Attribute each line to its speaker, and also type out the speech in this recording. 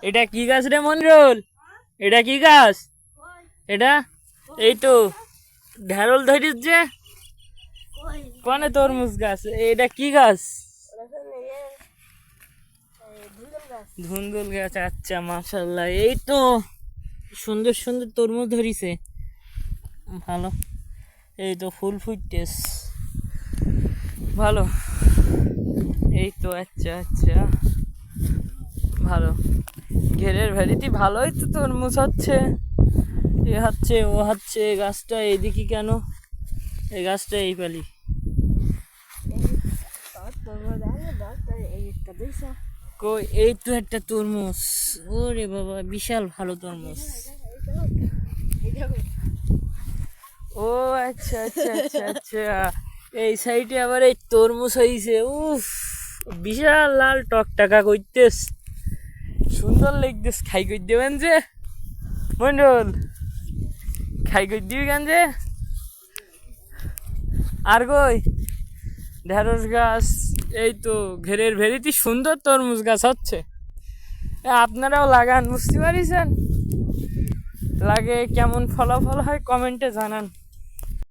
Speaker 1: এটা কি গাছ রে মঞ্জুল? এটা কি গাছ? এটা এই তো ঢেঁড়ল ধরিস যে কোনে তরমুজ গাছ। এটা কি গাছ? ধুন্দুল গাছ। আচ্ছা মাশাআল্লাহ, এই তো সুন্দর সুন্দর তরমুজ ধরিছে, ভালো। এই তো ফুল ফুটতেস, ভালো। এই তো আচ্ছা আচ্ছা, ভালো। ঘেরের ভ্যারিটি ভালোই তো তরমুজ হচ্ছে। এ হচ্ছে ও হচ্ছে, গাছটা এইদিকে কেন? এই গাছটা এই পালি কই? এই তো একটা তরমুজ, ওরে বাবা বিশাল ভালো তরমুজ। ও আচ্ছা আচ্ছা আচ্ছা আচ্ছা, এই সাইডে আবার এই তরমুজ হয়েছে। উফ, বিশাল লাল টকটাকা করতেস, সুন্দর লাগতেস। খাই কই দেবেন যে মন্ডল, খাই কই দিবি কেন যে? আর কই ঢেঁড়স গাছ? এই তো ঘেরের ভেরিটি সুন্দর তরমুজ গাছ হচ্ছে। আপনারাও লাগান, বুঝতে পারিছেন? লাগে কেমন ফলাফল হয় কমেন্টে জানান।